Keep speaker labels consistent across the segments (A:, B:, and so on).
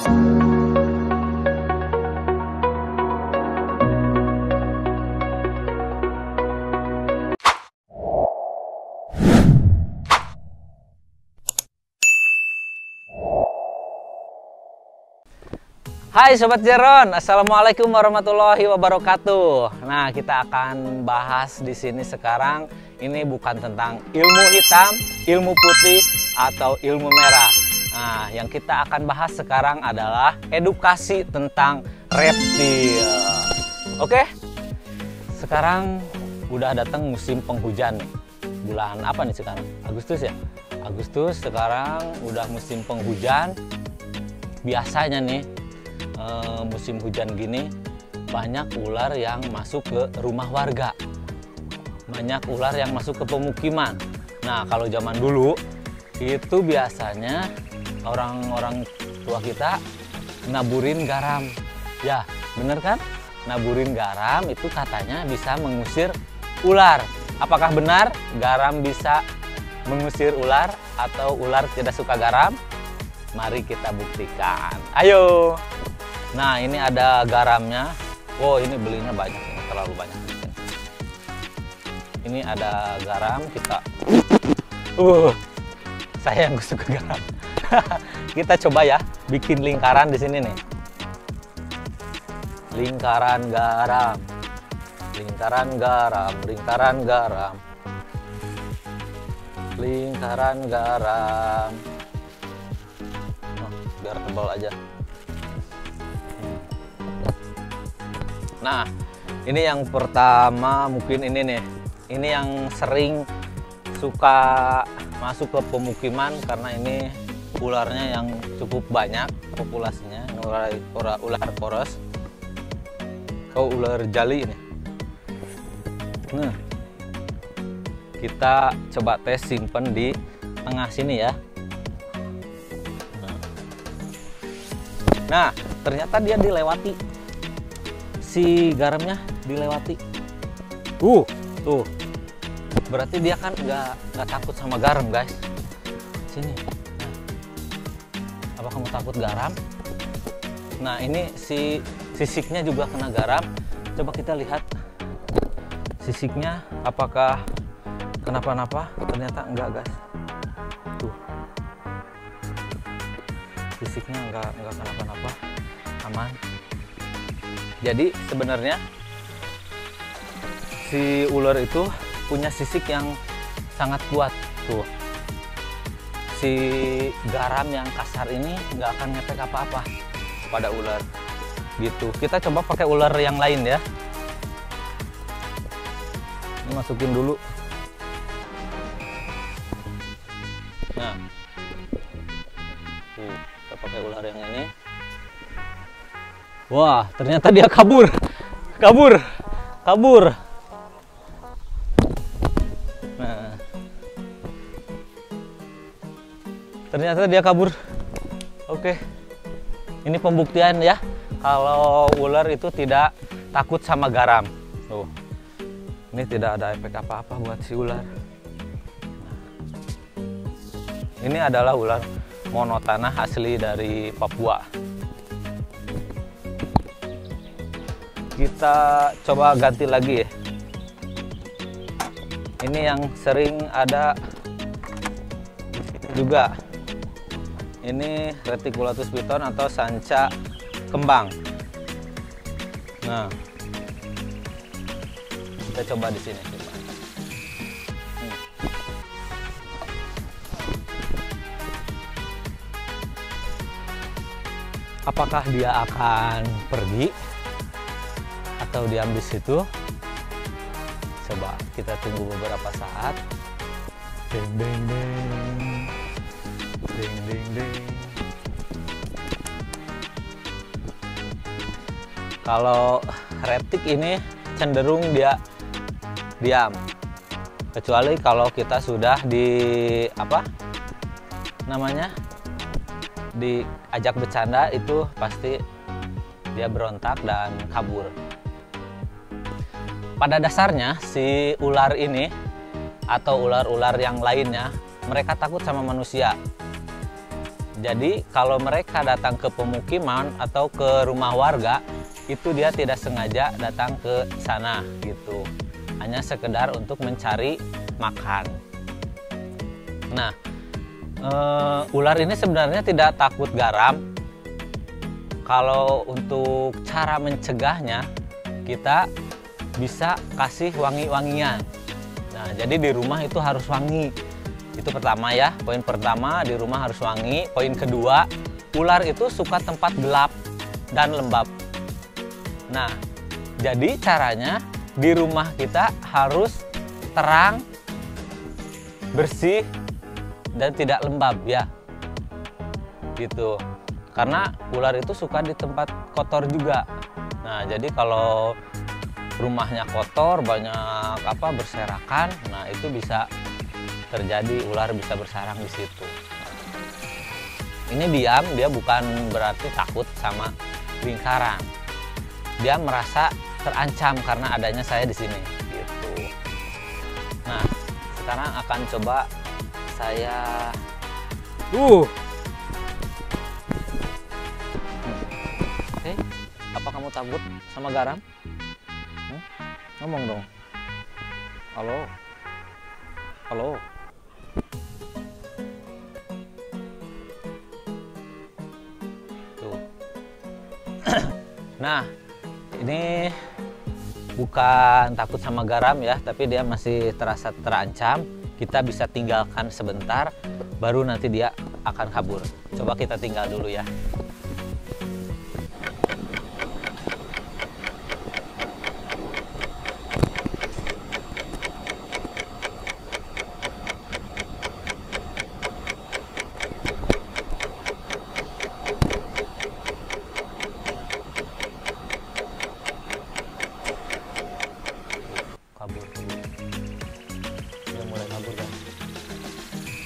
A: Hai Sobat Jeron, Assalamualaikum warahmatullahi wabarakatuh. Nah, kita akan bahas di sini sekarang. Ini bukan tentang ilmu hitam, ilmu putih, atau ilmu merah. Nah, yang kita akan bahas sekarang adalah edukasi tentang reptil. Oke, sekarang udah datang musim penghujan nih. Bulan apa nih sekarang? Agustus ya? Agustus sekarang udah musim penghujan. Biasanya nih musim hujan gini banyak ular yang masuk ke rumah warga, banyak ular yang masuk ke pemukiman. Nah, kalau zaman dulu itu biasanya orang-orang tua kita naburin garam. Ya, bener kan? Naburin garam itu katanya bisa mengusir ular. Apakah benar garam bisa mengusir ular atau ular tidak suka garam? Mari kita buktikan. Ayo. Nah, ini ada garamnya. Wow, ini belinya banyak, ini terlalu banyak. Ini ada garam, kita saya yang suka garam. Kita coba ya bikin lingkaran di sini nih. Lingkaran garam. Lingkaran garam, lingkaran garam. Lingkaran garam. Oh, biar tebal aja. Nah, ini yang pertama mungkin ini nih. Ini yang sering suka masuk ke pemukiman karena ini ularnya yang cukup banyak populasinya. Ular poros. Oh, ular jali ini. Nah, kita coba tes simpen di tengah sini ya. Nah, ternyata dia dilewati. Si garamnya dilewati. Tuh. Berarti dia kan nggak takut sama garam, guys. Sini. Nah. Apa kamu takut garam? Nah, ini si sisiknya juga kena garam. Coba kita lihat sisiknya apakah kenapa-napa? Ternyata enggak, guys. Tuh. Sisiknya enggak kenapa-napa. Aman. Jadi sebenarnya si ular itu punya sisik yang sangat kuat. Tuh, si garam yang kasar ini nggak akan ngefek apa-apa pada ular. Gitu. Kita coba pakai ular yang lain ya. Ini masukin dulu. Nah, kita pakai ular yang ini. Wah, ternyata dia kabur. Nah, ternyata dia kabur. Oke, ini pembuktian ya kalau ular itu tidak takut sama garam. Tuh, ini tidak ada efek apa-apa buat si ular. Ini adalah ular monotanah asli dari Papua. Kita coba ganti lagi ya. Ini yang sering ada juga. Ini Reticulatus piton atau sanca kembang. Nah, kita coba di sini. Apakah dia akan pergi atau diam di situ? Coba kita tunggu beberapa saat. Ding ding ding. Ding ding ding. Kalau retik ini cenderung dia diam. Kecuali kalau kita sudah di diajak bercanda, itu pasti dia berontak dan kabur. Pada dasarnya si ular ini atau ular-ular yang lainnya, mereka takut sama manusia. Jadi kalau mereka datang ke pemukiman atau ke rumah warga, itu dia tidak sengaja datang ke sana gitu. Hanya sekedar untuk mencari makan. Nah, ular ini sebenarnya tidak takut garam. Kalau untuk cara mencegahnya, kita bisa kasih wangi-wangian. Nah, jadi di rumah itu harus wangi. Itu pertama ya, poin pertama di rumah harus wangi. Poin kedua, ular itu suka tempat gelap dan lembab. Nah, jadi caranya di rumah kita harus terang, bersih, dan tidak lembab ya. Gitu. Karena ular itu suka di tempat kotor juga. Nah, jadi kalau rumahnya kotor, banyak berserakan, nah itu bisa terjadi ular bisa bersarang di situ. Ini diam, dia bukan berarti takut sama lingkaran. Dia merasa terancam karena adanya saya di sini. Gitu. Nah, sekarang akan coba saya. Oke, apa kamu takut sama garam? Ngomong dong. Halo, halo. Nah, ini bukan takut sama garam ya, tapi dia masih terasa terancam. Kita bisa tinggalkan sebentar, baru nanti dia akan kabur. Coba kita tinggal dulu ya. Dia mulai kabur kan.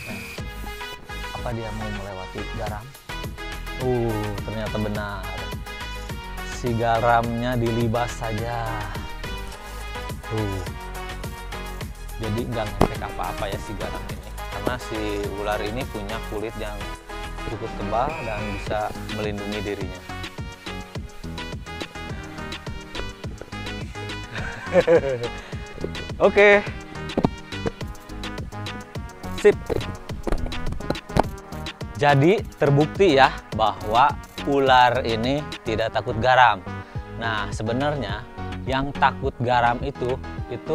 A: Nah, apa dia mau melewati garam? Ternyata benar. Si garamnya dilibas saja. Jadi nggak ngefek apa-apa ya si garam ini. Karena si ular ini punya kulit yang cukup tebal dan bisa melindungi dirinya. Oke. Sip. Jadi terbukti ya bahwa ular ini tidak takut garam. Nah, sebenarnya yang takut garam itu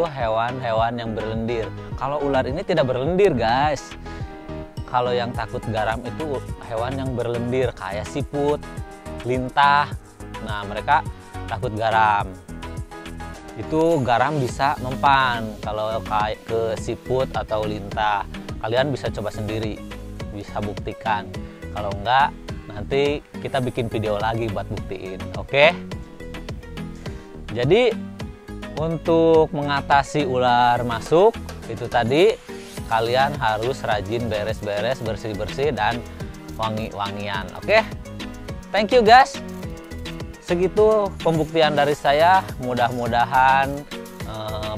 A: hewan-hewan yang berlendir. Kalau ular ini tidak berlendir, guys. Kalau yang takut garam itu hewan yang berlendir kayak siput, lintah. Nah, mereka takut garam. Itu garam bisa mempan. Kalau kayak ke siput atau lintah, kalian bisa coba sendiri, bisa buktikan. Kalau enggak, nanti kita bikin video lagi buat buktiin. Oke? Jadi untuk mengatasi ular masuk, itu tadi kalian harus rajin beres-beres, bersih-bersih, dan wangi-wangian. Oke? Thank you guys. Segitu pembuktian dari saya, mudah-mudahan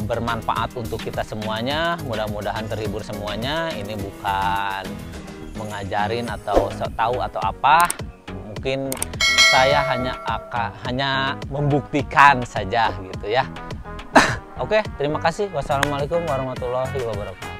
A: bermanfaat untuk kita semuanya, mudah-mudahan terhibur semuanya. Ini bukan mengajarin atau tahu atau apa, mungkin saya hanya membuktikan saja gitu ya. Oke, terima kasih. Wassalamualaikum warahmatullahi wabarakatuh.